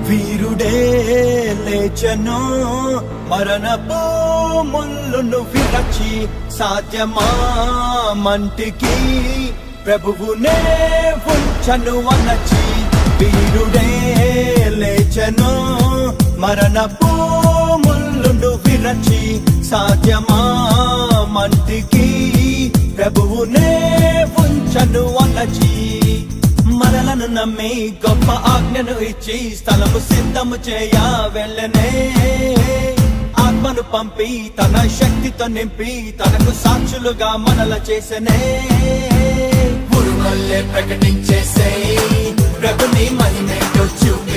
వీరుడే లేచెను మరణపు ముళ్ళును విరచి సాధ్యమా మంటికి ప్రభువునే ఉంచను అనచి వీరుడే లేచెను మరణపు ముళ్ళును విరచి సాధ్యమా మంటికి ప్రభువునే ఉంచను అనచి మరలను నమ్మి గొప్ప ఆజ్ఞను ఇచ్చి స్థలము సిద్ధము చేయ వెళ్ళనే ఆత్మను పంపి తన శక్తితో నింపి తనకు సాక్షులుగా మనల చేసనే ఉరుమల్లే ప్రకటించేసే ప్రభుని మహిమేటో చూపి